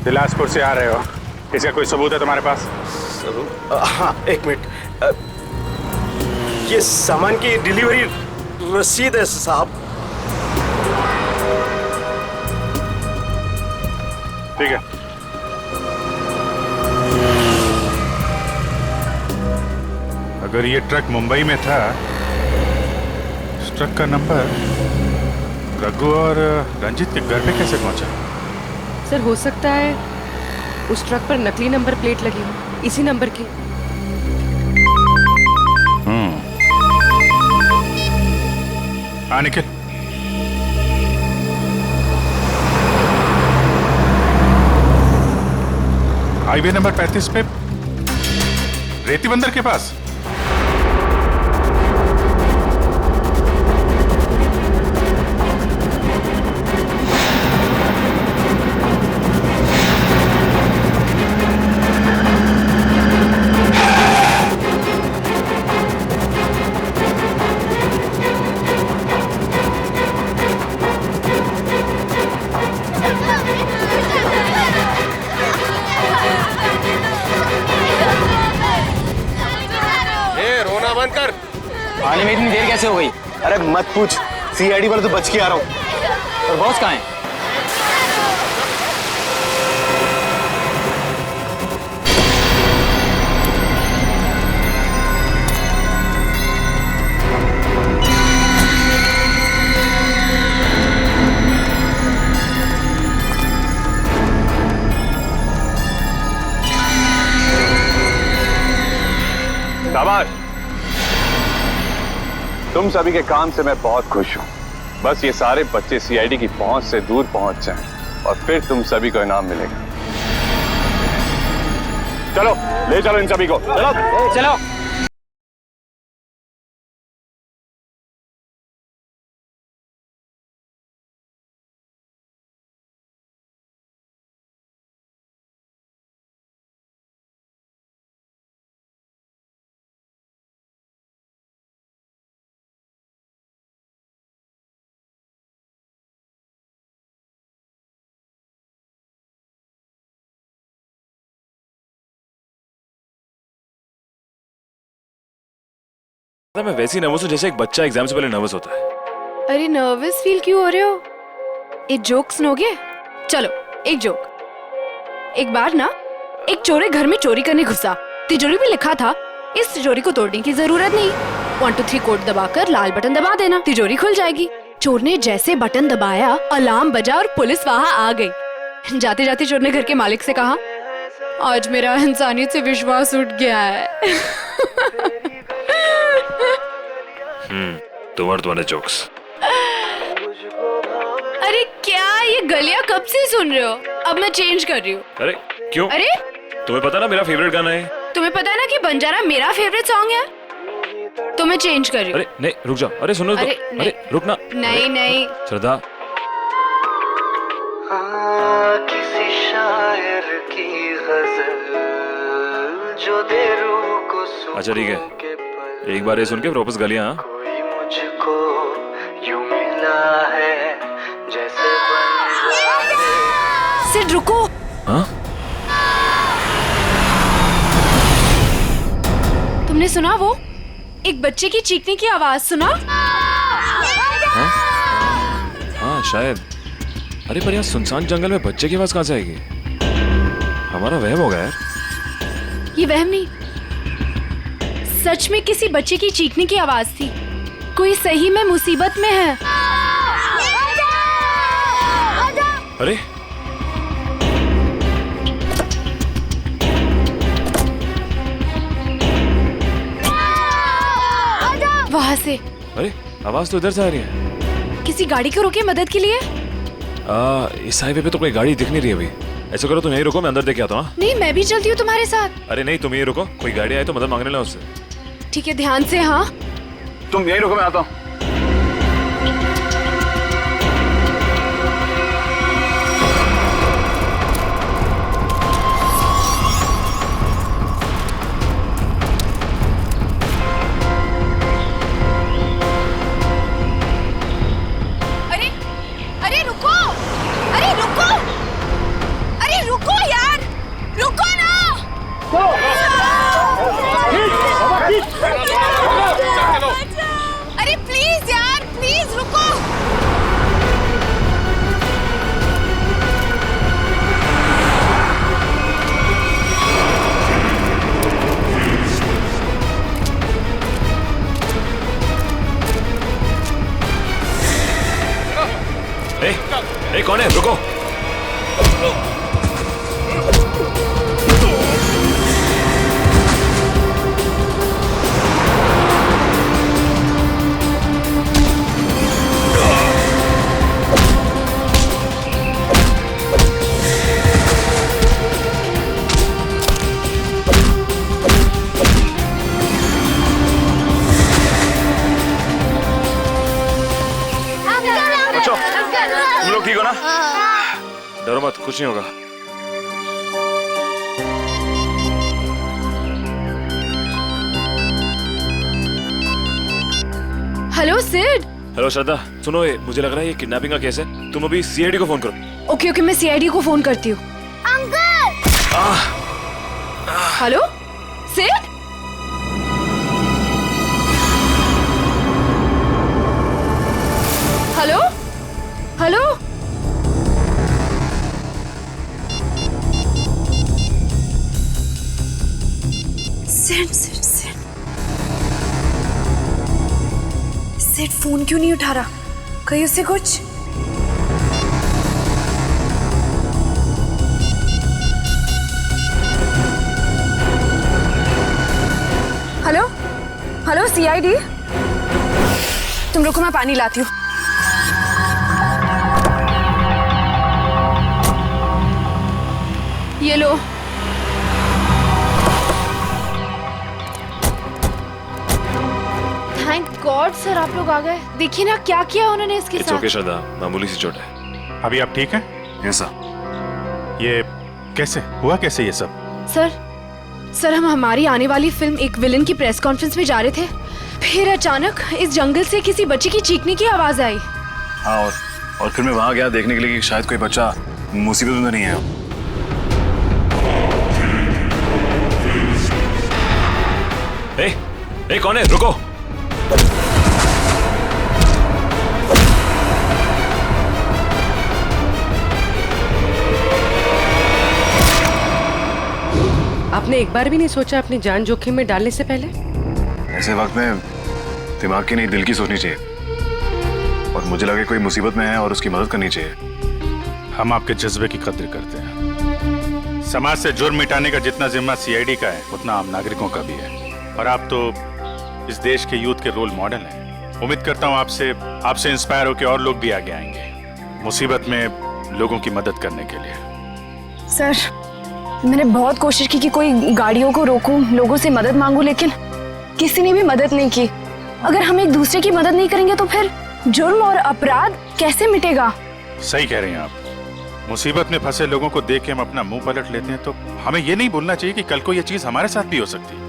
बिलासपुर से आ रहे हो, इसका कोई सबूत है तुम्हारे पास? हाँ, एक मिनट। ये सामान की डिलीवरी रसीद है साहब। ठीक है। अगर ये ट्रक मुंबई में था, इस ट्रक का नंबर रघु और रंजित के घर पे कैसे पहुंचा? सर हो सकता है उस ट्रक पर नकली नंबर प्लेट लगी हो, इसी नंबर की। हाँ निखिल, हाईवे नंबर 35 पे रेती बंदर के पास। आने में इतनी देर कैसे हो गई? अरे मत पूछ, सीआईडी वाले तो बच के आ रहा हूँ। और बॉस कहाँ है? शाबाश, तुम सभी के काम से मैं बहुत खुश हूं। बस ये सारे बच्चे सीआईडी की पहुंच से दूर पहुंच जाएं और फिर तुम सभी को इनाम मिलेगा। चलो ले चलो इन सभी को, चलो चलो। मैं वैसे ही नर्वस हूँ जैसे एक बच्चा एग्जाम से पहले नर्वस होता है। अरे नर्वस फील क्यों हो रहे हो? एक जोक सुनोगे? चलो एक जोक। एक बार ना एक चोर घर में चोरी करने घुसा। तिजोरी में लिखा था इस तिजोरी को तोड़ने की जरूरत नहीं, 1 2 3 कोड दबाकर लाल बटन दबा देना, तिजोरी खुल जाएगी। चोर ने जैसे बटन दबाया, अलार्म बजा और पुलिस वहां आ गई। जाते जाते चोर ने घर के मालिक से कहा, आज मेरा इंसानियत से विश्वास उठ गया है। तुम्हारे जोक्स। अरे क्या ये गलियां कब से सुन रहे हो? अब मैं चेंज कर रही हूँ। अरे क्यों? अरे तुम्हें पता ना मेरा फेवरेट गाना है। तुम्हें पता है ना कि बंजारा मेरा फेवरेट सॉन्ग है, तो मैं चेंज कर रही हूँ। अरे नहीं रुक जाओ, अरे सुनो तो। अरे रुक ना। नहीं नहीं श्रद्धा, किसी शायर की गजल जो दे रूह को सुकून। अच्छा ठीक है, एक बार ये सुन के वापस गलियां। कोई मुझको यूं मिला है जैसे सिड रुको। हाँ? तुमने सुना वो एक बच्चे की चीखने की आवाज सुना? हाँ? हाँ शायद। अरे पर यहाँ सुनसान जंगल में बच्चे की आवाज कहाँ से आएगी? हमारा वहम होगा यार। ये वहम नहीं, सच में किसी बच्चे की चीखने की आवाज थी। कोई सही में मुसीबत में है। अरे वहां से। अरे आवाज तो इधर से आ रही है। किसी गाड़ी को रोके मदद के लिए। इस हाईवे पे तो कोई गाड़ी दिख नहीं रही अभी। ऐसा करो तुम यहीं रुको, मैं अंदर देख के आता हूँ। नहीं मैं भी चलती हूँ तुम्हारे साथ। अरे नहीं तुम यहीं रुको, कोई गाड़ी आए तो मदद मांगने लो उससे। ठीक है ध्यान से। हाँ तुम यहीं रुको, मैं आता हूँ। अरे अरे रुको, अरे रुको, अरे रुको मत, कुछ नहीं होगा। हेलो सिड। हेलो श्रद्धा, सुनो, ये मुझे लग रहा है ये किडनैपिंग का केस है। तुम अभी सीआईडी को फोन करो। ओके ओके, मैं सीआईडी को फोन करती हूँ। Hello Sid. Hello hello. Sid Sid Sid Sid phone क्यों नहीं उठा रहा? कहीं उससे कुछ? हेलो हेलो सीआईडी, तुम रुको, मैं पानी लाती हूँ। ये लो। थैंक गॉड सर, आप लोग आ गए। देखिए ना क्या किया उन्होंने इसके इट्स साथ। ओके श्रद्धा, मामूली सी चोट है। अभी आप ठीक हैं? Yes sir. ये कैसे हुआ, कैसे ये सब? सर हम हमारी आने वाली फिल्म एक विलन की प्रेस कॉन्फ्रेंस में जा रहे थे, फिर अचानक इस जंगल से किसी बच्चे की चीखने की आवाज आई। हाँ, और फिर मैं वहां गया देखने के लिए कि शायद कोई बच्चा मुसीबत में नहीं है। ए, कौन है? रुको। आपने एक बार भी नहीं सोचा अपनी जान जोखिम में डालने से पहले? ऐसे वक्त में दिमाग की नहीं, दिल की सोचनी चाहिए। और मुझे लगे कोई मुसीबत में है और उसकी मदद करनी चाहिए। हम आपके जज्बे की कद्र करते हैं। समाज से जुर्म मिटाने का जितना जिम्मा सीआईडी का है, उतना आम नागरिकों का भी है। और आप तो इस देश के यूथ के रोल मॉडल हैं। उम्मीद करता हूँ आपसे इंस्पायर होकर और लोग भी आगे आएंगे मुसीबत में लोगों की मदद करने के लिए। सर मैंने बहुत कोशिश की कि कोई गाड़ियों को रोकूं, लोगों से मदद मांगूं, लेकिन किसी ने भी मदद नहीं की। अगर हम एक दूसरे की मदद नहीं करेंगे तो फिर जुर्म और अपराध कैसे मिटेगा? सही कह रही हैं आप। मुसीबत में फंसे लोगों को देख के हम अपना मुंह पलट लेते हैं, तो हमें ये नहीं भूलना चाहिए कि कल को ये चीज हमारे साथ भी हो सकती है।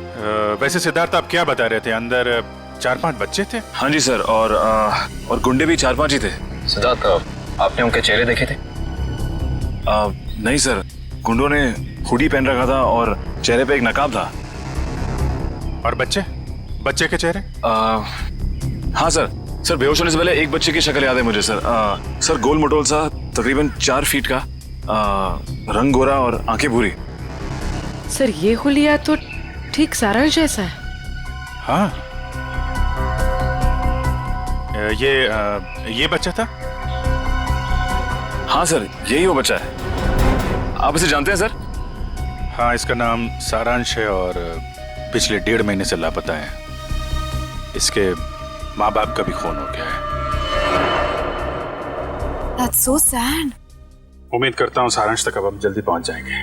वैसे सिद्धार्थ, आप क्या बता रहे थे? अंदर 4-5 बच्चे थे? हाँ जी सर, और गुंडे भी 4-5 ही थे। सिद्धार्थ, आपने उनके चेहरे देखे थे? नहीं सर, गुंडों ने हुडी पहन रखा था और चेहरे पे एक नकाब था। और बच्चे के चेहरे? हाँ सर बेहोश होने से पहले एक बच्चे की शक्ल याद है मुझे सर। सर गोल मटोल सा, तकरीबन 4 फीट का, रंग गोरा और आंखें भूरी। सर ये हुलिया तो ठीक सारांश जैसा है। हाँ, ये बच्चा था? हाँ सर, यही वो बच्चा है। आप इसे जानते हैं सर? हाँ, इसका नाम सारांश है और पिछले 1.5 महीने से लापता है। इसके माँ बाप का भी खून हो गया है। That's so sad. उम्मीद करता हूँ सारांश तक अब हम जल्दी पहुंच जाएंगे।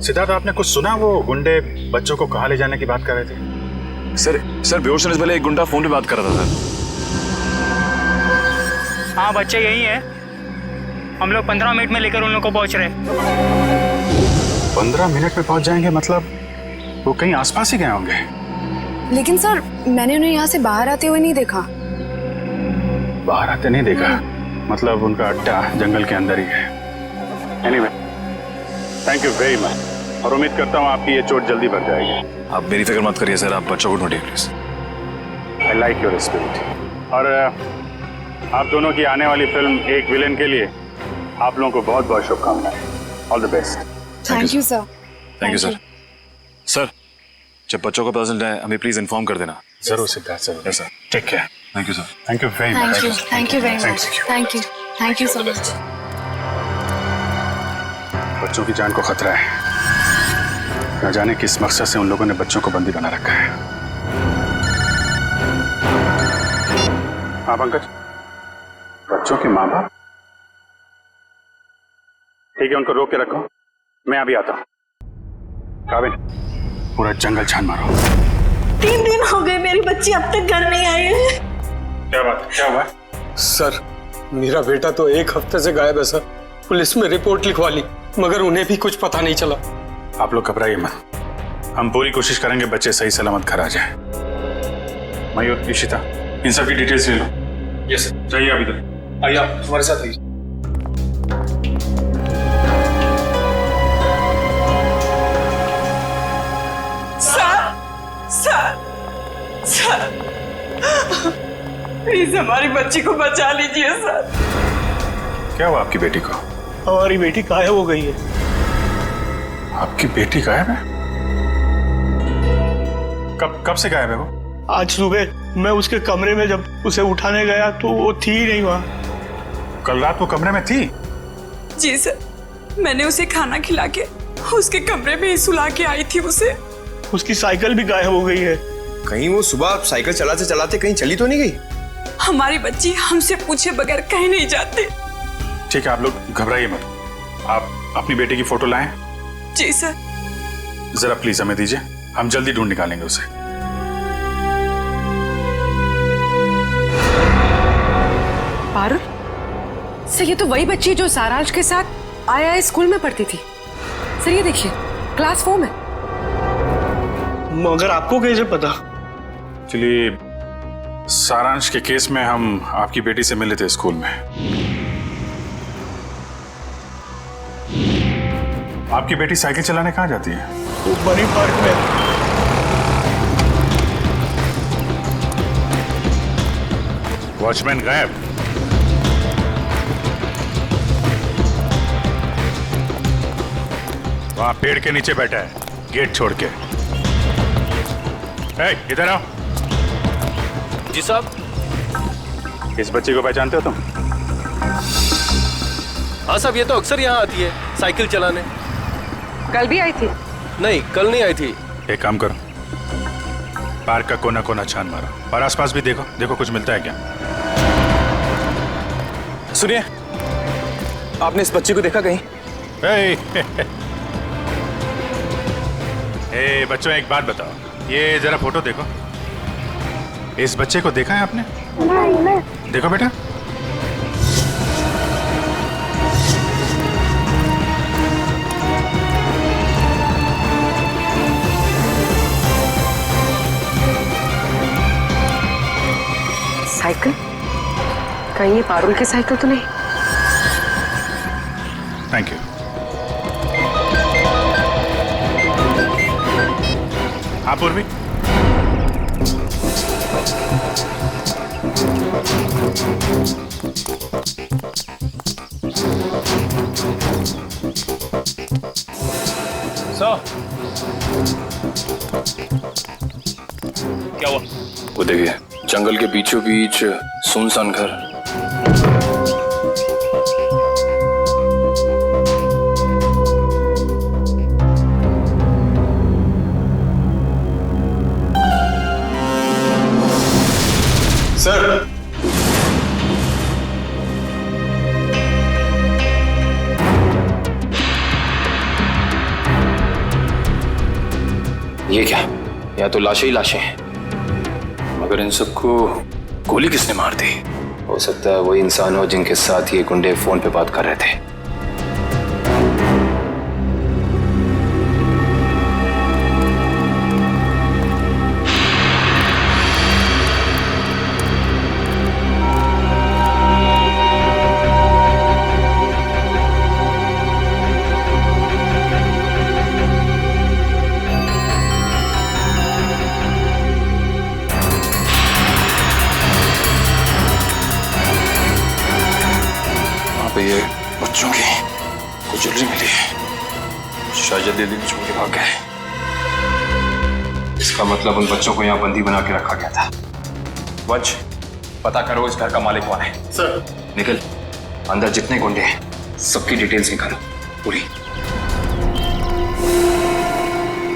सिद्धार्थ, आपने कुछ सुना? वो गुंडे बच्चों को कहाँ ले जाने की बात कर रहे थे? सर बेहोश होने से पहले एक गुंडा फोन पे बात कर रहा था सर। हाँ, बच्चे यही है। हम लोग 15 मिनट में लेकर उन लोग को पहुंच रहे। 15 मिनट में पहुंच जाएंगे? मतलब वो कहीं आसपास ही गए होंगे। लेकिन सर मैंने उन्हें यहाँ से बाहर आते हुए नहीं देखा। बाहर आते नहीं देखा? मतलब उनका अड्डा जंगल के अंदर ही है। Anyway, thank you very much, और उम्मीद करता हूँ आपकी ये चोट जल्दी भर जाएगी। आप मेरी फिक्र मत करिए सर, आप बच्चों को ढूंढिए please. I like your spirit. और आप दोनों की आने वाली फिल्म एक विलेन के लिए आप लोगों को बहुत बहुत शुभकामनाएं। All the best. Thank you sir. Thank you sir. Sir जब बच्चों को पता चल जाए हमें प्लीज इन्फॉर्म कर देना। जरूर सिद्धार्थ, जरूर। Yes sir. Take care. Thank you sir. Thank you very much. Thank you very much. Thank you so much. बच्चों की जान को खतरा है। न जाने किस मकसद से उन लोगों ने बच्चों को बंदी बना रखा है। हाँ पंकज, बच्चों के माँ बाप? ठीक है, उनको रोक के रखो, मैं अभी आता हूँ। काबिल, पूरा जंगल छान मारो। 3 दिन हो गए मेरी बच्ची अब तक घर नहीं आई है। क्या बात, क्या हुआ? सर मेरा बेटा तो 1 हफ्ते से गायब है सर। पुलिस में रिपोर्ट लिखवा ली, मगर उन्हें भी कुछ पता नहीं चला। आप लोग घबराइए मत, हम पूरी कोशिश करेंगे बच्चे सही सलामत घर आ जाए। मयूर, इशिता, इन सब की डिटेल्स ले लो। Yes sir. चाहिए आप इधर आइए, आप हमारे साथ आइए। सर प्लीज हमारी बच्ची को बचा लीजिए सर। क्या हुआ आपकी बेटी को? हमारी बेटी गायब हो गई है। आपकी बेटी गायब है? कब से गायब है वो? आज सुबह मैं उसके कमरे में जब उसे उठाने गया तो वो थी ही नहीं वहाँ। कल रात वो कमरे में थी? जी सर, मैंने उसे खाना खिला के उसके कमरे में ही सुला के आई थी उसे। उसकी साइकिल भी गायब हो गई है। कहीं वो सुबह साइकिल चलाते चलाते कहीं चली तो नहीं गई? हमारी बच्ची हमसे पूछे बगैर कहीं नहीं जाती। ठीक है, आप लोग घबराइए मत, आप अपनी बेटी की फोटो लाएं। जी सर। जरा प्लीज हमें दीजिए, हम जल्दी ढूंढ निकालेंगे उसे। पारुल, सर ये तो वही बच्ची जो सारांश के साथ आया स्कूल में पढ़ती थी। सर ये देखिए, क्लास 4 में। मगर आपको कैसे पता? एक्चुअली सारांश के केस में हम आपकी बेटी से मिले थे स्कूल में। आपकी बेटी साइकिल चलाने कहाँ जाती है? वो बनी पार्क में। वॉचमैन गायब। वहां पेड़ के नीचे बैठा है, गेट छोड़ के। इधर आओ। जी साहब। इस बच्ची को पहचानते हो तुम? हाँ साहब, ये तो अक्सर यहाँ आती है साइकिल चलाने। कल भी आई थी? नहीं, कल नहीं आई थी। एक काम करो, पार्क का कोना कोना छान मारो और आसपास भी देखो, देखो कुछ मिलता है क्या। सुनिए, आपने इस बच्ची को देखा कहीं? ए बच्चों, एक बात बताओ, ये जरा फोटो देखो। इस बच्चे को देखा है आपने? नहीं। देखो बेटा। साइकिल? कहीं ये पारुल की साइकिल तो नहीं? Thank you. हाँ पूर्वी, क्या हुआ? वो देखिए, जंगल के बीचों बीच सुनसान घर। सर, ये क्या? या तो लाशें ही लाशें हैं, मगर इन सबको गोली किसने मार दी? हो सकता है वही इंसान हो जिनके साथ ये गुंडे फोन पे बात कर रहे थे। ये बच्चों की कुछ ज्वेलरी मिली है, शायद दिल्ली में छोड़ के भाग गए। इसका मतलब उन बच्चों को यहाँ बंदी बना के रखा गया था। वंश, पता करो इस घर का मालिक कौन है। सर। निकल, अंदर जितने गुंडे हैं सबकी डिटेल्स निकालो पूरी।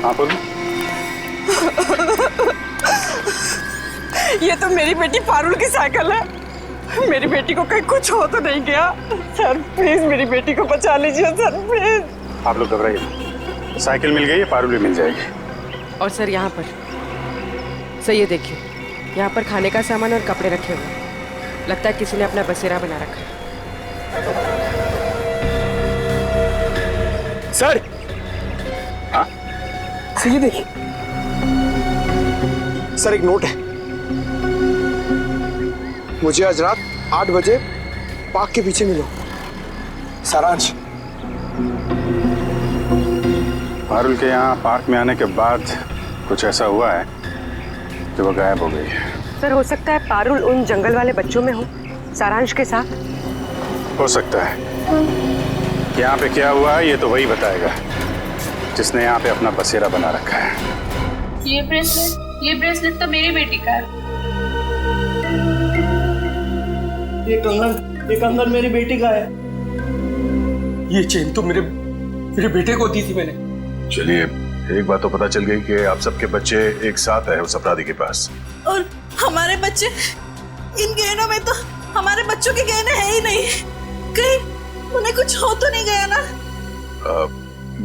हाँ बोलो। ये तो मेरी बेटी पारुल की साइकिल है। मेरी बेटी को कहीं कुछ हो तो नहीं गया? सर प्लीज मेरी बेटी को बचा लीजिए सर, प्लीज। आप लोग घबराइए, साइकिल मिल गई है, पारुल भी मिल जाएगी। और सर यहाँ पर, सर ये देखिए, यहाँ पर खाने का सामान और कपड़े रखे हुए हैं। लगता है किसी ने अपना बसेरा बना रखा है। सर हाँ? सर ये देखिए सर, एक नोट है। मुझे आज रात 8 बजे पार्क के पीछे मिलो। सारांश। पारुल के यहाँ पार्क में आने के बाद कुछ ऐसा हुआ है कि वो गायब हो गई है। सर हो सकता है पारुल उन जंगल वाले बच्चों में हो, सारांश के साथ। हो सकता है। यहाँ पे क्या हुआ है ये तो वही बताएगा जिसने यहाँ पे अपना बसेरा बना रखा है। ये ब्रेसलेट तो मेरी बेटी का है। ये कंगन मेरी बेटी का है। ये चेन तो मेरे बेटे को दी थी मैंने। चलिए, एक बात तो पता चल गई कि आप सबके बच्चे एक साथ है उस अपराधी के पास। और हमारे बच्चे, इन गहनों में तो हमारे बच्चों के गहने हैं ही नहीं। कहीं उन्हें कुछ हो तो नहीं गया ना?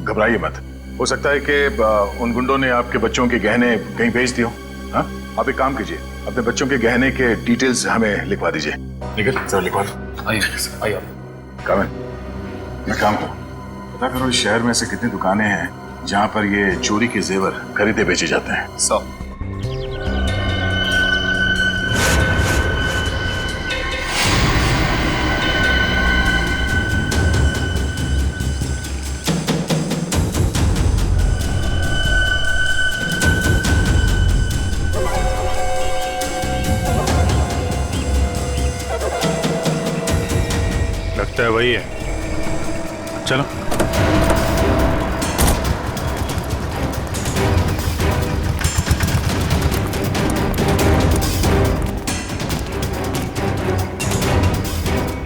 घबराइए मत, हो सकता है कि उन गुंडों ने आपके बच्चों के गहने कहीं भेज दिए हो। हाँ, आप एक काम कीजिए, अपने बच्चों के गहने के डिटेल्स हमें लिखवा दीजिए। निकल सर, लिखवा दो। आइए कामिल, मैं काम करूँ, पता करो इस शहर में से कितनी दुकानें हैं जहाँ पर ये चोरी के जेवर खरीदे बेचे जाते हैं। सब लगता है वही है। चलो।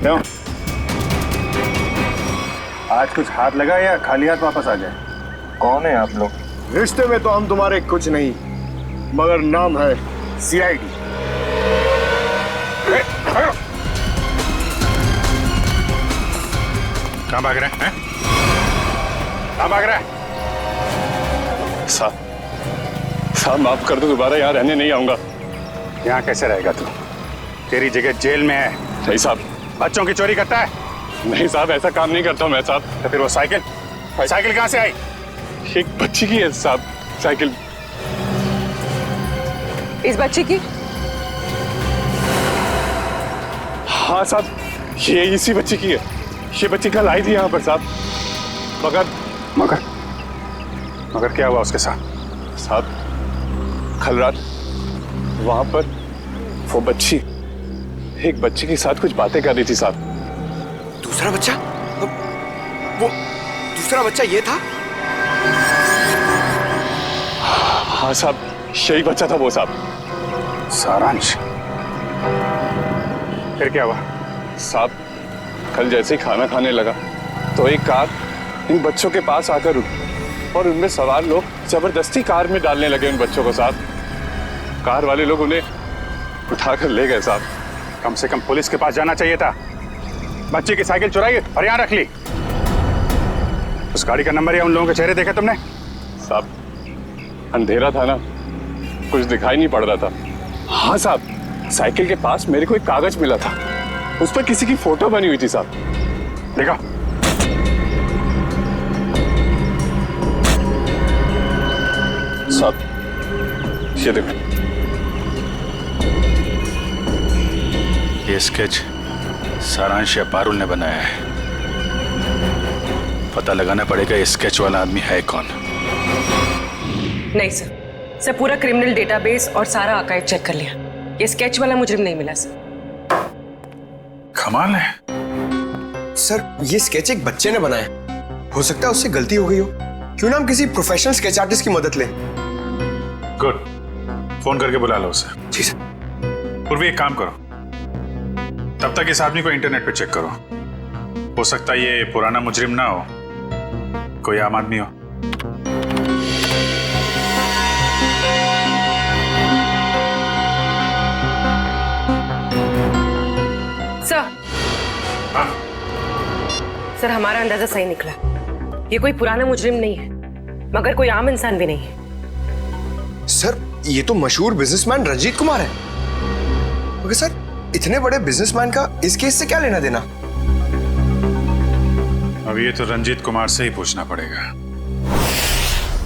क्यों? आज कुछ हाथ लगा या खाली हाथ वापस आ जाए? कौन है आप लोग? रिश्ते में तो हम तुम्हारे कुछ नहीं, मगर नाम है CID। कहाँ भाग रहे हैं? कहाँ भाग रहा है? साहब माफ कर दो, दोबारा यहाँ रहने नहीं आऊंगा। यहाँ कैसे रहेगा तू? तेरी जगह जेल में है। नहीं साहब। बच्चों की चोरी करता है? नहीं साहब, ऐसा काम नहीं करता हूँ मैं साहब। तो फिर वो साइकिल कहाँ से आई? एक बच्ची की है साहब साइकिल। इस बच्ची की? हाँ साहब, ये इसी बच्ची की है। ये बच्ची कल आई थी यहाँ पर साहब। मगर क्या हुआ उसके साथ? साहब कल रात वहां पर वो बच्ची एक बच्चे के साथ कुछ बातें कर रही थी साहब। दूसरा बच्चा? वो दूसरा बच्चा ये था? हाँ साहब, यही बच्चा था वो साहब। सारांश। फिर क्या हुआ? साहब कल जैसे ही खाना खाने लगा तो एक कार इन बच्चों के पास आकर रुकी और उनमें सवार लोग जबरदस्ती कार में डालने लगे उन बच्चों को साहब। कार वाले लोग उन्हें उठाकर ले गए साहब। कम से कम पुलिस के पास जाना चाहिए था। बच्चे की साइकिल चुराई और यहाँ रख ली। उस गाड़ी का नंबर या उन लोगों के चेहरे देखे तुमने? साहब अंधेरा था ना, कुछ दिखाई नहीं पड़ रहा था। हाँ साहब, साइकिल के पास मेरे को एक कागज मिला था, उस पर किसी की फोटो बनी हुई थी साहब। देखा? साहब ये देखो, ये स्केच सारांश या पारुल ने बनाया है। पता लगाना पड़ेगा ये स्केच वाला आदमी है कौन। नहीं सर पूरा क्रिमिनल डेटाबेस और सारा आर्काइव चेक कर लिया। ये स्केच वाला मुजरिम नहीं मिला सर। कमाल है। सर ये स्केच एक बच्चे ने बनाया, हो सकता है उससे गलती हो गई हो। क्यों ना हम किसी प्रोफेशनल स्केच आर्टिस्ट की मदद लें। गुड, फोन करके बुला लो उसे। जी सर। पूर्वी एक काम करो, तब तक इस आदमी को इंटरनेट पे चेक करो। हो सकता है ये पुराना मुजरिम ना हो, कोई आम आदमी हो। सर हमारा अंदाजा सही निकला। ये कोई पुराना मुजरिम नहीं है, मगर कोई आम इंसान भी नहीं है। सर ये तो मशहूर बिजनेसमैन रंजीत कुमार है। मगर सर इतने बड़े बिजनेसमैन का इस केस से क्या लेना देना? अब ये तो रंजीत कुमार से ही पूछना पड़ेगा।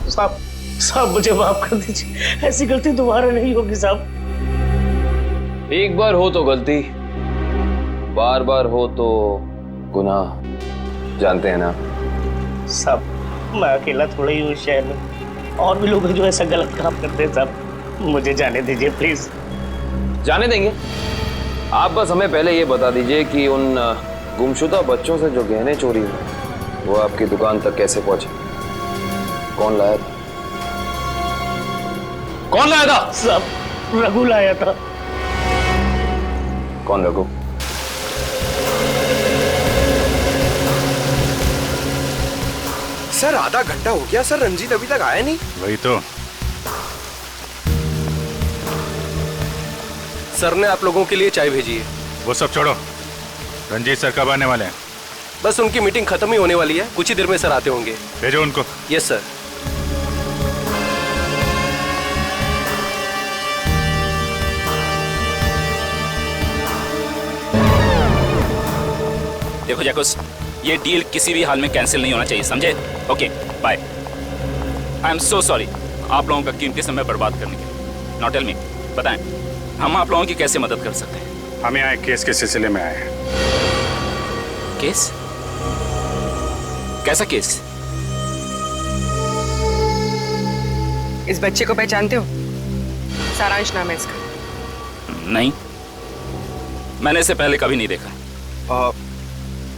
साहब साहब मुझे माफ कर दीजिए, ऐसी गलती दोबारा नहीं होगी साहब। एक बार हो तो गलती, बार बार हो तो गुनाह, जानते हैं ना। साहब मैं अकेला थोड़ा ही हूँ शहर में, और भी लोग हैं जो ऐसा गलत काम करते हैं साहब, मुझे जाने दीजिए प्लीज। जाने देंगे, आप बस हमें पहले ये बता दीजिए कि उन गुमशुदा बच्चों से जो गहने चोरी हुए वो आपकी दुकान तक कैसे पहुंचे, कौन लाया था? कौन लाया था? साहब रघु लाया था। कौन रघु? सर आधा घंटा हो गया सर, रंजीत अभी तक आया नहीं। वही तो। सर ने आप लोगों के लिए चाय भेजी है। वो सब छोड़ो, रंजीत सर कब आने वाले हैं? बस उनकी मीटिंग खत्म ही होने वाली है, कुछ ही देर में सर आते होंगे। भेजो उनको। Yes sir. देखो जैकुस, ये डील किसी भी हाल में कैंसिल नहीं होना चाहिए, समझे? Okay bye. I am so sorry आप लोगों का कीमती समय बर्बाद करने के लिए। नाउ टेल मी, बताएं हम आप लोगों की कैसे मदद कर सकते हैं? हम यहाँ एक केस के सिलसिले में आए हैं। केस? कैसा केस? इस बच्चे को पहचानते हो? सारांश नाम है इसका। नहीं, मैंने इसे पहले कभी नहीं देखा।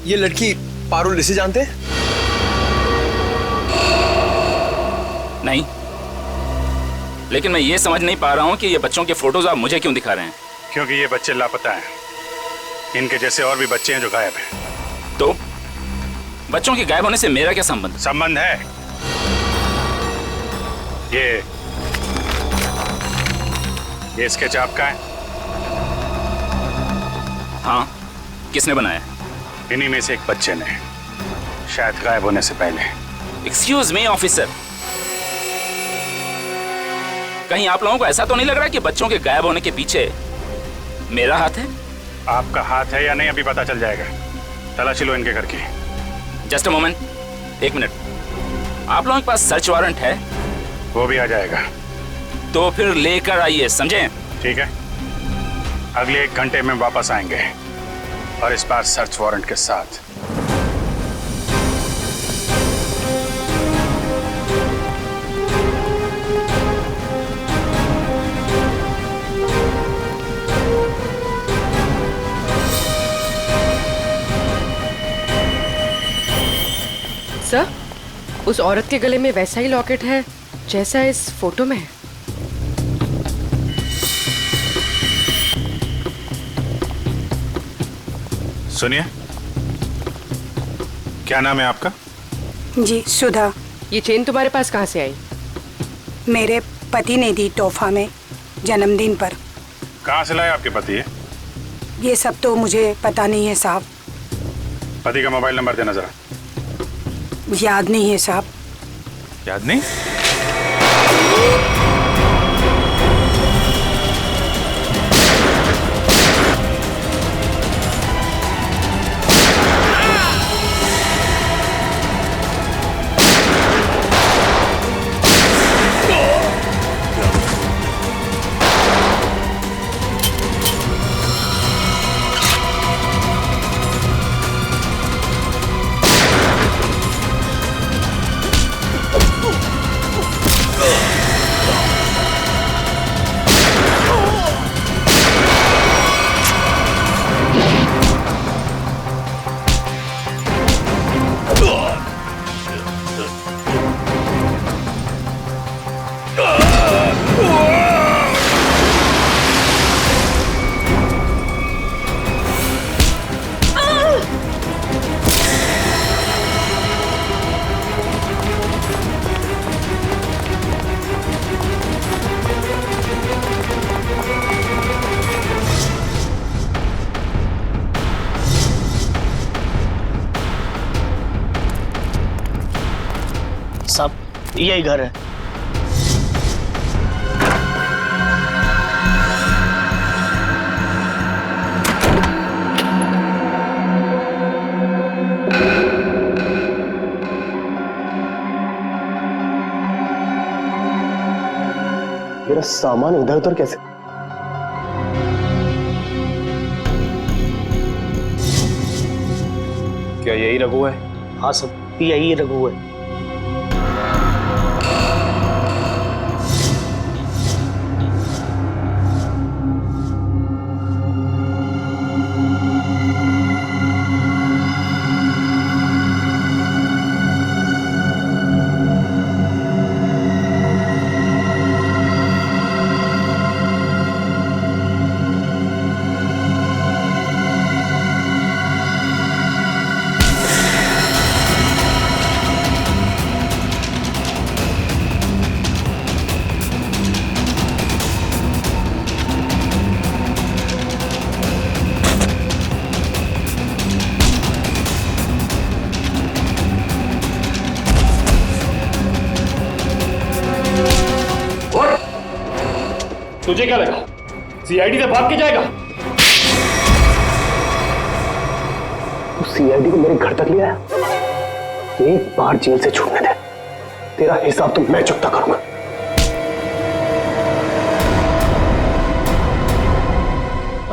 ये लड़की पारुल, इसे जानते हैं? नहीं, लेकिन मैं ये समझ नहीं पा रहा हूँ कि ये बच्चों के फोटोज आप मुझे क्यों दिखा रहे हैं? क्योंकि ये बच्चे लापता हैं। इनके जैसे और भी बच्चे हैं जो गायब हैं। तो बच्चों के गायब होने से मेरा क्या संबंध? संबंध है। ये स्केच आपका है? हाँ, किसने बनाया? इन्हीं में से एक बच्चे ने, शायद गायब होने से पहले। एक्सक्यूज मी ऑफिसर, कहीं आप लोगों को ऐसा तो नहीं लग रहा कि बच्चों के गायब होने के पीछे मेरा हाथ है? आपका हाथ है या नहीं अभी पता चल जाएगा। तलाशी लो इनके घर की। जस्ट अ मोमेंट, एक मिनट। आप लोगों के पास सर्च वारंट है? वो भी आ जाएगा। तो फिर लेकर आइए, समझे? ठीक है, अगले 1 घंटे में वापस आएंगे, और इस बार सर्च वारंट के साथ। सर, उस औरत के गले में वैसा ही लॉकेट है जैसा इस फोटो में है। सुनिए, क्या नाम है आपका? जी सुधा। ये चेन तुम्हारे पास कहाँ से आई? मेरे पति ने दी तोहफा में जन्मदिन पर। कहाँ से लाए आपके पति? ये सब तो मुझे पता नहीं है साहब। पति का मोबाइल नंबर देना जरा। याद नहीं है साहब। याद नहीं? साहब यही घर है। मेरा सामान इधर उधर कैसे? क्या यही रघु है? हाँ सब यही रघु है। तुझे क्या लगा सीआईडी से भाग के जाएगा? सीआईडी को मेरे घर तक ले आया। एक बार जेल से छूटने दे, तेरा हिसाब तो मैं चुकता करूंगा।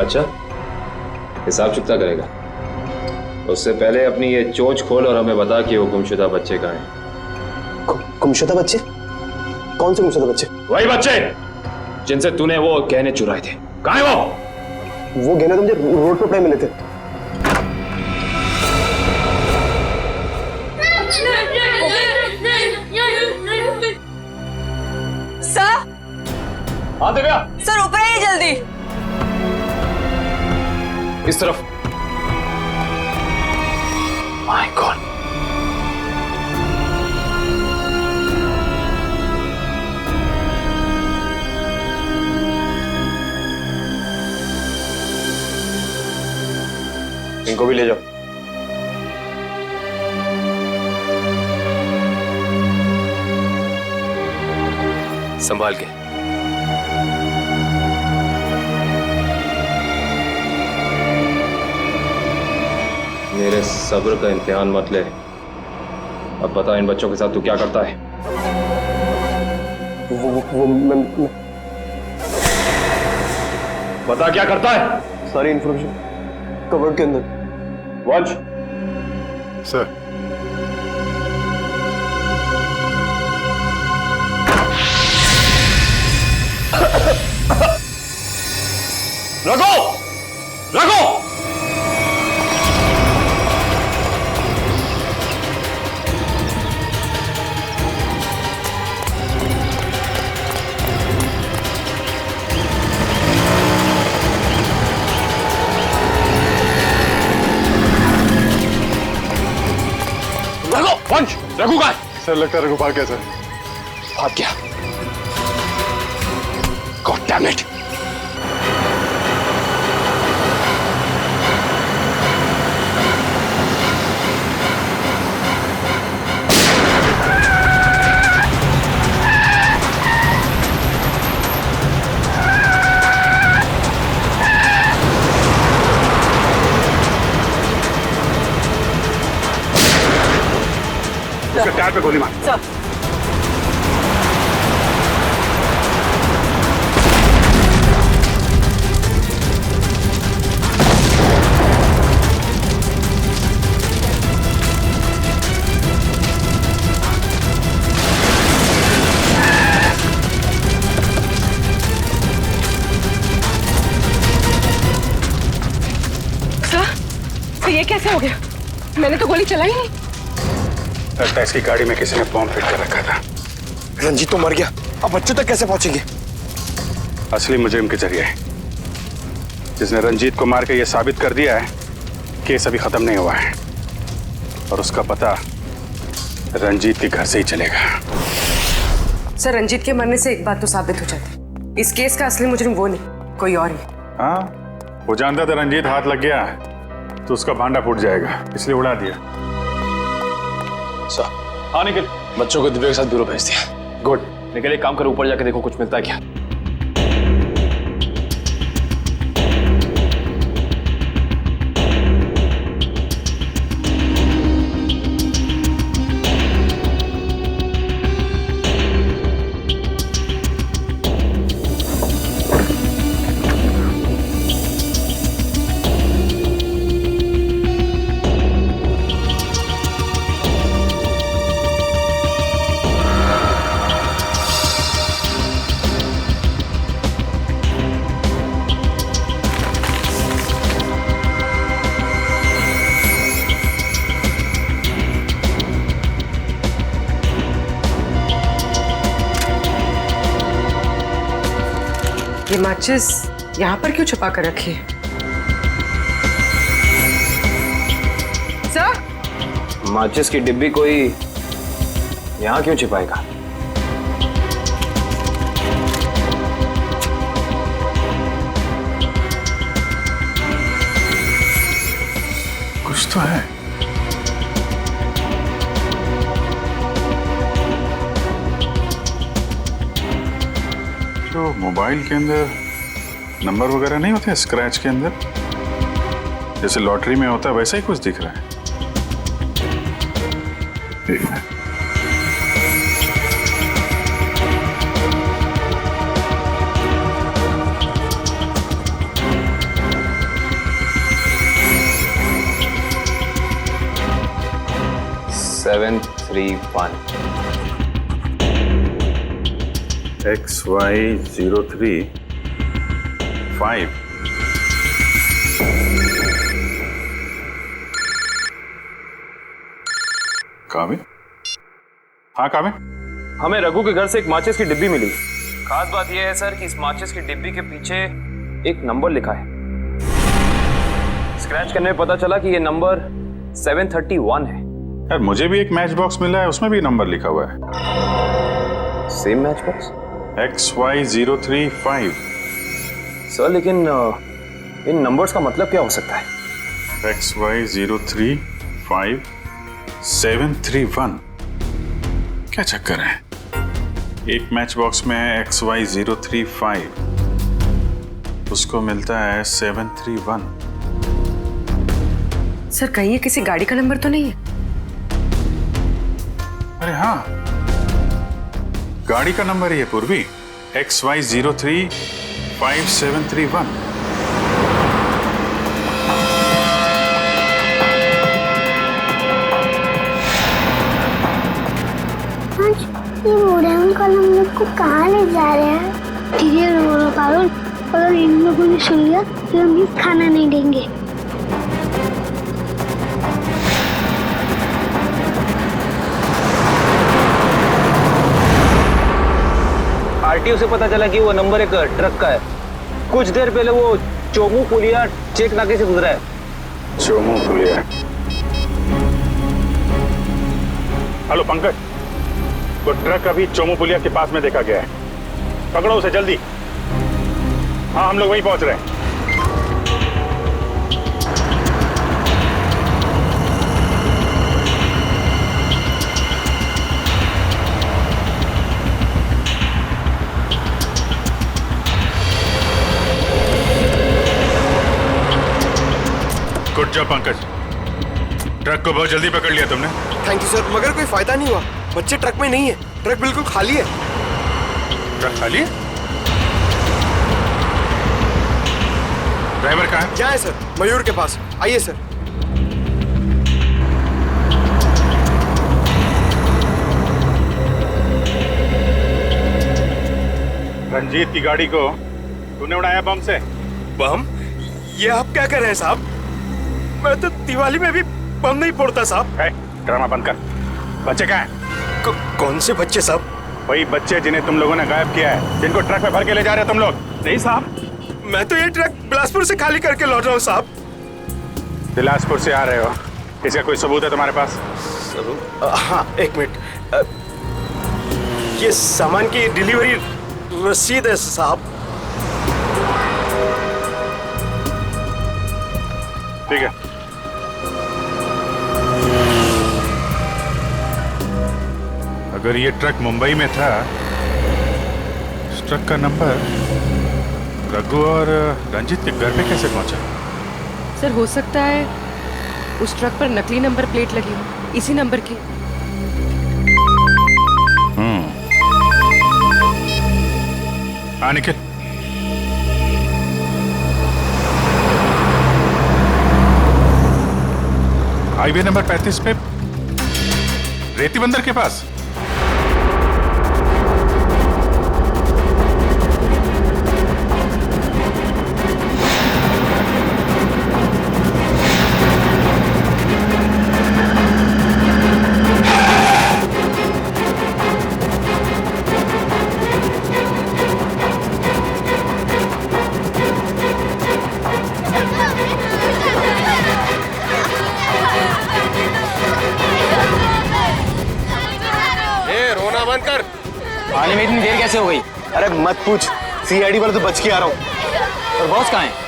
अच्छा, हिसाब चुकता करेगा? उससे पहले अपनी ये चोंच खोल और हमें बता कि वो गुमशुदा बच्चे कहाँ हैं। गुमशुदा बच्चे? कौन से गुमशुदा बच्चे? वही बच्चे जिनसे तूने वो गहने चुराए थे। कहाँ है वो गहने तो मुझे रोड पर मिले थे। सर। हाँ दिव्या। सर ऊपर आइए जल्दी। इस तरफ। My God. इनको भी ले जाओ। संभाल के। मेरे सब्र का इम्तिहान मत ले। अब बता इन बच्चों के साथ तू क्या करता है? मैं बता क्या करता है? सारी इंफॉर्मेशन कवर्ड के अंदर। वंश। सर। रघु! रघु! वंश, रघु का सर लगता है रघु भाग गया सर। भाग गया। God damn it. टायर पे गोली मार। सर। तो ये कैसे हो गया? मैंने तो गोली चलाई नहीं। लगता है इसकी गाड़ी में किसी ने बॉम्ब फिट कर रखा था। रंजीत तो मर गया, अब बच्चों तक कैसे पहुंचेंगे? असली मुजरिम के जरिए, जिसने रंजीत को मार के ये साबित कर दिया है केस अभी खत्म नहीं हुआ है और उसका पता रंजीत के घर से ही चलेगा। सर, रंजीत के मरने से एक बात तो साबित हो जाती, इस केस का असली मुजरिम वो नहीं, कोई और ही। हाँ, वो जानता था रंजीत हाथ लग गया तो उसका भांडा फूट जाएगा, इसलिए उड़ा दिया। सर। हाँ निखिल, बच्चों को दिव्या के साथ ब्यूरो भेज दिया। गुड। निखिल एक काम करो, ऊपर जाके देखो कुछ मिलता है क्या। ये माचिस यहाँ पर क्यों छुपा कर रखी है? सर, माचिस की डिब्बी कोई यहाँ क्यों छिपाएगा? कुछ तो है। जो मोबाइल के अंदर नंबर वगैरह नहीं होते स्क्रैच के अंदर, जैसे लॉटरी में होता है वैसा ही कुछ दिख रहा है। एक मिनट। Seven 3-1 XY03 5। कावे? हाँ कावे? हमें रघु के घर से एक माचिस की डिब्बी मिली। खास बात यह है सर कि इस माचिस की डिब्बी के पीछे एक नंबर लिखा है। स्क्रैच करने में पता चला कि यह नंबर 731 है। यार मुझे भी एक मैच बॉक्स मिला है, उसमें भी नंबर लिखा हुआ है। Same match box? XY03 5। Sir लेकिन इन नंबर्स का मतलब क्या हो सकता है? XY03 5 731। क्या चक्कर है? एक मैच बॉक्स में है XY03 5, उसको मिलता है 731। सर कहीं ये किसी गाड़ी का नंबर तो नहीं है? अरे हाँ, गाड़ी का नंबर ही है पूर्वी, XY03 5731। ये बूढ़े अंकल हम लोग को कहाँ ले जा रहे हैं? धीरे रो पारुल, अगर इन लोगों ने सुन लिया तो हम भी खाना नहीं देंगे। आरटीओ से पता चला कि वो नंबर एक ट्रक का है। कुछ देर पहले वो चोमू पुलिया चेक नाके से गुजरा है। चोमू पुलिया? हेलो पंकज, वो ट्रक अभी चोमू पुलिया के पास में देखा गया है। पकड़ो उसे जल्दी। हाँ हम लोग वहीं पहुंच रहे हैं। गुड जॉब पंकज, ट्रक को बहुत जल्दी पकड़ लिया तुमने। थैंक यू सर, मगर कोई फायदा नहीं हुआ। बच्चे ट्रक में नहीं है, ट्रक बिल्कुल खाली है। ट्रक खाली है? ड्राइवर कहाँ है? यहाँ है सर, मयूर के पास। आइए सर। रंजीत की गाड़ी को तूने उड़ाया बम से? बम? ये आप क्या कर रहे हैं साहब? मैं तो दिवाली में भी बम नहीं फोड़ता साहब। ड्रामा बंद कर। बच्चे कहाँ हैं? कौन से बच्चे साहब? वही बच्चे जिन्हें तुम लोगों ने गायब किया है, जिनको ट्रक में भर के ले जा रहे हो तुम लोग। नहीं साहब, मैं तो ये ट्रक बिलासपुर से खाली करके लौट रहा हूँ साहब। बिलासपुर से आ रहे हो? इसका कोई सबूत है तुम्हारे पास? हाँ एक मिनट, ये सामान की डिलीवरी रसीद है साहब। ठीक है। अगर ये ट्रक मुंबई में था, इस ट्रक का नंबर रघु और रंजीत के घर पे कैसे पहुंचा? सर हो सकता है उस ट्रक पर नकली नंबर प्लेट लगी हो, इसी नंबर की। हाँ निखिल, हाईवे नंबर 35 पे रेती बंदर के पास। दरवाजा बंद कर। आने में इतनी देर कैसे हो गई? अरे मत पूछ, सीआईडी वाला तो बच के आ रहा हूँ। और बॉस कहाँ है?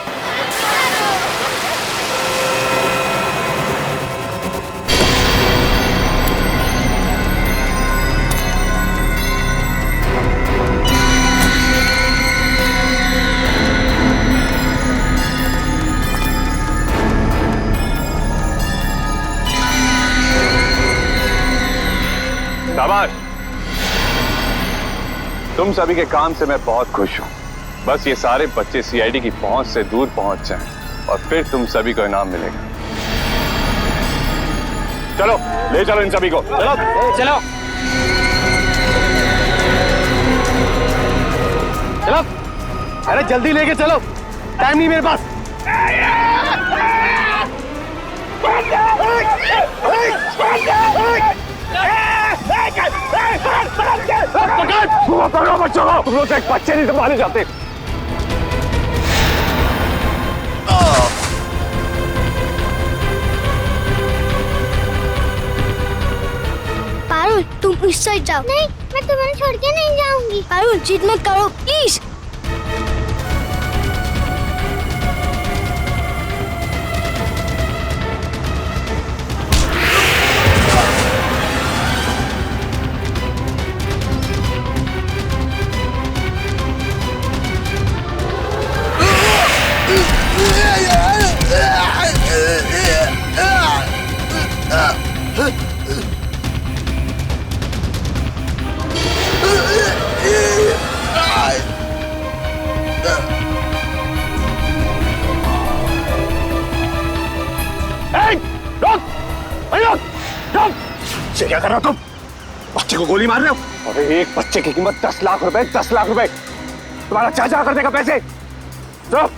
शाबाश, तुम सभी के काम से मैं बहुत खुश हूं। बस ये सारे बच्चे सीआईडी की पहुंच से दूर पहुंच जाएं और फिर तुम सभी को इनाम मिलेगा। चलो ले चलो इन सभी को, चलो चलो चलो, अरे जल्दी लेके चलो, टाइम नहीं मेरे पास। पकड़ो बच्चों को, रोज एक बच्चे नहीं संभाले जाते। पारुल तुम इस साइड जाओ। नहीं, मैं तुम्हें छोड़ के नहीं जाऊंगी। पारुल जिद मत करो प्लीज। क्या कर रहे हो तुम? बच्चे को गोली मार रहे हो? अरे एक बच्चे की कीमत 10 लाख रुपए, 10 लाख रुपए। तुम्हारा चाचा कर देगा पैसे। चलो।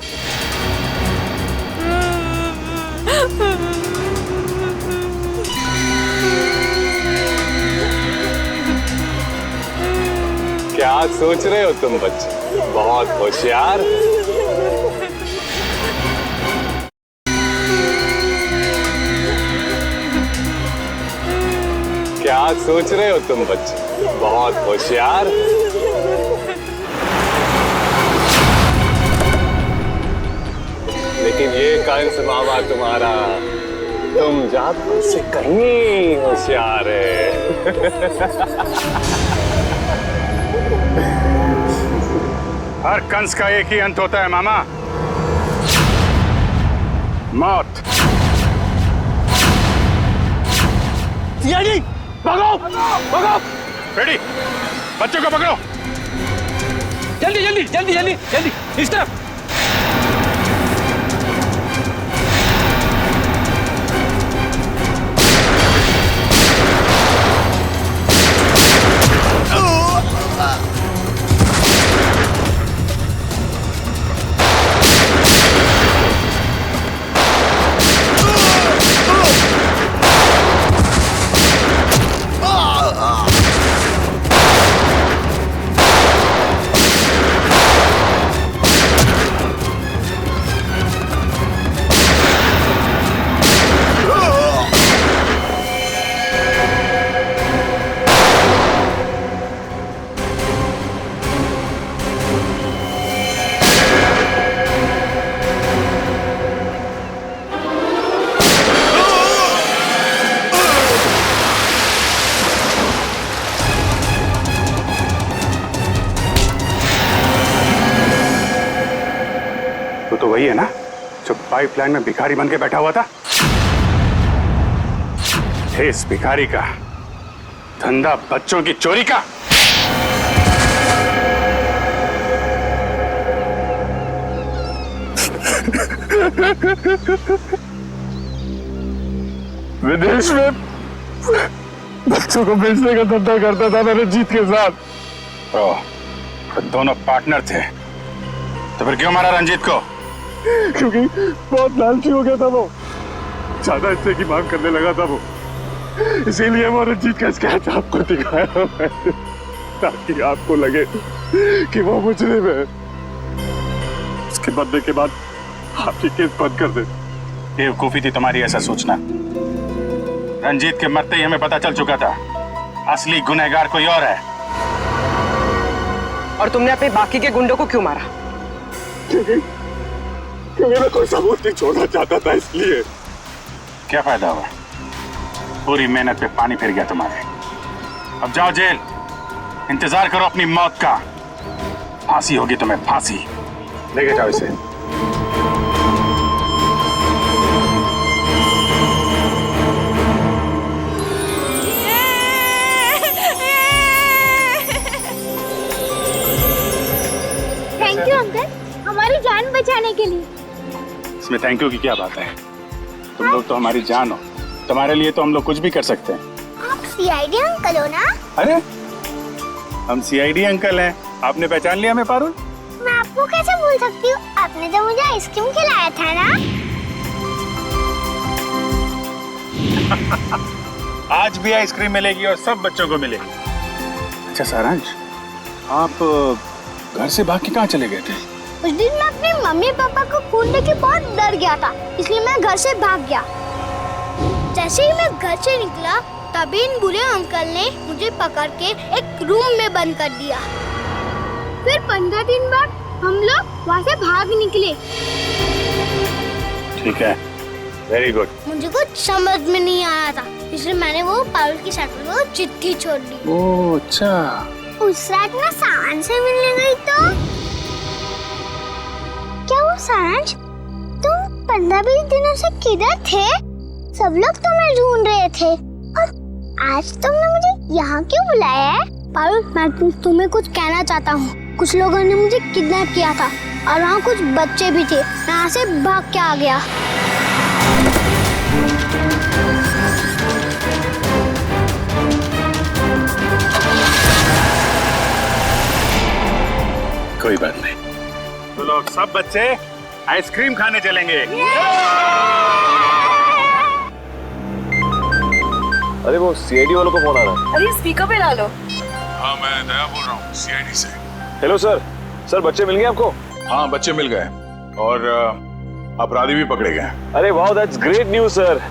क्या सोच रहे हो तुम बच्चे? बहुत होशियार। क्या सोच रहे हो तुम बच्चे? बहुत होशियार। लेकिन ये कंस मामा तुम्हारा, तुम जात से कहीं होशियार है। हर कंस का एक ही अंत होता है मामा, मौत। सीआईडी भागो, भागो। रेडी, बच्चों को पकड़ो। जल्दी जल्दी जल्दी जल्दी जल्दी इस तरफ। तो वही है ना जो पाइपलाइन में भिखारी बन के बैठा हुआ था? इस भिखारी का धंधा बच्चों की चोरी का। विदेश में बच्चों को बेचने का धंधा करता था मैं रंजीत के साथ। तो दोनों पार्टनर थे, तो फिर क्यों मारा रंजीत को? क्योंकि बहुत लालची हो गया था वो, ज्यादा हिस्से की मांग करने लगा था वो, इसीलिए वो रंजीत का स्केच आपको दिखाया मैंने, ताकि आपको लगे कि वो मुजरिम है। उसके मरने के बाद आपकी केस बंद कर दे। बेवकूफी थी तुम्हारी ऐसा सोचना। रंजीत के मरते ही हमें पता चल चुका था असली गुनहगार कोई और है। और तुमने अपने बाकी के गुंडों को क्यों मारा? क्योंकि मैं कोई सबूत नहीं छोड़ना चाहता था, इसलिए। क्या फायदा हुआ? पूरी मेहनत पे पानी फिर गया तुम्हारे। अब जाओ जेल, इंतजार करो अपनी मौत का। फांसी होगी तुम्हें, फांसी। लेके जाओ इसे। थैंक यू अंकल, हमारी जान बचाने के लिए। इसमें थैंक यू की क्या बात है? तुम लोग तो हमारी जान हो, तुम्हारे लिए तो हम लोग कुछ भी कर सकते हैं। आप सीआईडी अंकल हो ना? अरे हम सीआईडी अंकल हैं, आपने पहचान लिया हमें पारुल? मैं आपको कैसे भूल सकती हूँ, आपने तो मुझे आइसक्रीम खिलाया था ना। आज भी आइसक्रीम मिलेगी और सब बच्चों को मिलेगी। अच्छा सारांश, आप घर से भाग के कहाँ चले गए थे? उस दिन मैं अपने मम्मी पापा को खून देख के बहुत डर गया था, इसलिए मैं घर से भाग गया। जैसे ही मैं घर से निकला तभी इन बुरे अंकल ने मुझे पकड़ के एक रूम में बंद कर दिया। फिर 15 दिन बाद हम लोग वहाँ से भाग निकले। ठीक है, वेरी गुड। मुझे कुछ समझ में नहीं आया था, इसलिए मैंने वो पारुल की साइकिल को चिट्ठी छोड़ दी। ओह अच्छा। उस रात मैं सारांश से मिलने गई तो क्या वो सारांश, तुम 15-20 दिनों से किधर थे? सब लोग तुम्हें ढूंढ रहे थे और आज तुमने मुझे यहाँ क्यों बुलाया है? पारुल, मैं तुम्हें कुछ कहना चाहता हूँ। कुछ लोगों ने मुझे किडनैप किया था और वहाँ कुछ बच्चे भी थे, मैं यहाँ से भाग के आ गया। कोई बात नहीं, तो लोग सब बच्चे आइसक्रीम खाने चलेंगे। अरे वो सीआईडी वालों को फोन आ रहा है। अरे स्पीकर पे डालो। हाँ मैं दया बोल रहा हूँ सीआईडी से। हेलो सर, सर बच्चे मिल गए आपको? हाँ बच्चे मिल गए और अपराधी भी पकड़े गए। अरे वाह, that's great news sir.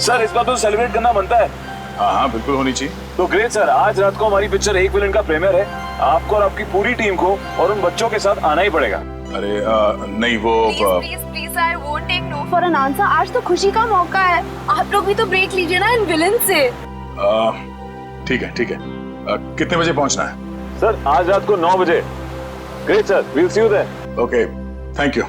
Sir इस बात को सेलिब्रेट करना बनता है। हाँ हाँ बिल्कुल होनी चाहिए। तो ग्रेट सर, आज रात को हमारी पिक्चर एक विलन का प्रीमियर है। आपको और आपकी पूरी टीम को और उन बच्चों के साथ आना ही पड़ेगा। अरे नहीं वो please I won't take no for an answer. आज तो खुशी का मौका है, आप लोग भी तो ब्रेक लीजिए ना इन विलन से। ठीक है ठीक है। कितने बजे पहुंचना है? सर आज रात को 9 बजे। Great sir, we'll see you there. Okay, thank you.